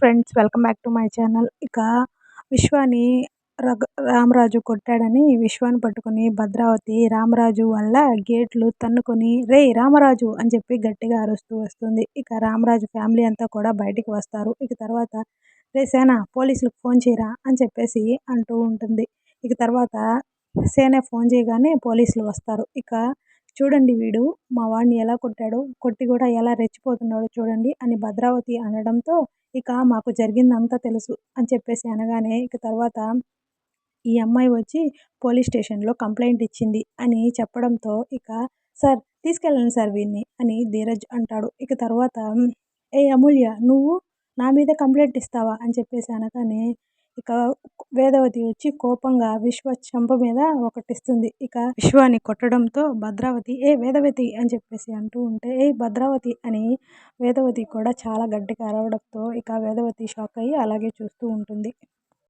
Friends, welcome back to my channel. ఇక విశ్వాని రామరాజు కొట్టాడని విశ్వాని పట్టుకొని భద్రావతి రామరాజు వాళ్ళ గేట్లు తన్నుకొని రేయ్ రామరాజు అని చెప్పి గట్టిగా అరుస్తూ వస్తుంది. ఇక రామరాజు ఫ్యామిలీ అంతా కూడా బయటికి వస్తారు. ఇక తర్వాత రే సేన పోలీసులకు ఫోన్ చేయరా అని చెప్పేసి అంటూ ఉంటుంది. ఇక తర్వాత సేన ఫోన్ చేయగానే పోలీసులు వస్తారు. ఇక చూడండి వీడు మా వాడిని ఎలా కొట్టాడో, కొట్టి కూడా ఎలా రెచ్చిపోతున్నాడో చూడండి అని భద్రావతి అనడంతో ఇక మాకు జరిగిందంతా తెలుసు అని చెప్పేసి అనగానే ఇక తర్వాత ఈ అమ్మాయి వచ్చి పోలీస్ స్టేషన్‌లో కంప్లెయింట్ ఇచ్చింది అని చెప్పడంతో ఇక సార్ తీసుకెళ్ళండి సార్ వీడిని అని ధీరజ్ అంటాడు. ఇక తర్వాత ఏయ్ అమూల్య నువ్వు నా మీద కంప్లెయింట్ ఇస్తావా అని చెప్పేసి అనగానే ఇక వేదవతి వచ్చి కోపంగా విశ్వ చెంప మీద ఒకటిస్తుంది. ఇక విశ్వాని కొట్టడంతో భద్రావతి ఏ వేదవతి అని చెప్పేసి అంటూ ఉంటే ఏ భద్రావతి అని వేదవతి కూడా చాలా గట్టిగా అరవడంతో ఇక వేదవతి షాక్ అయ్యి అలాగే చూస్తూ ఉంటుంది.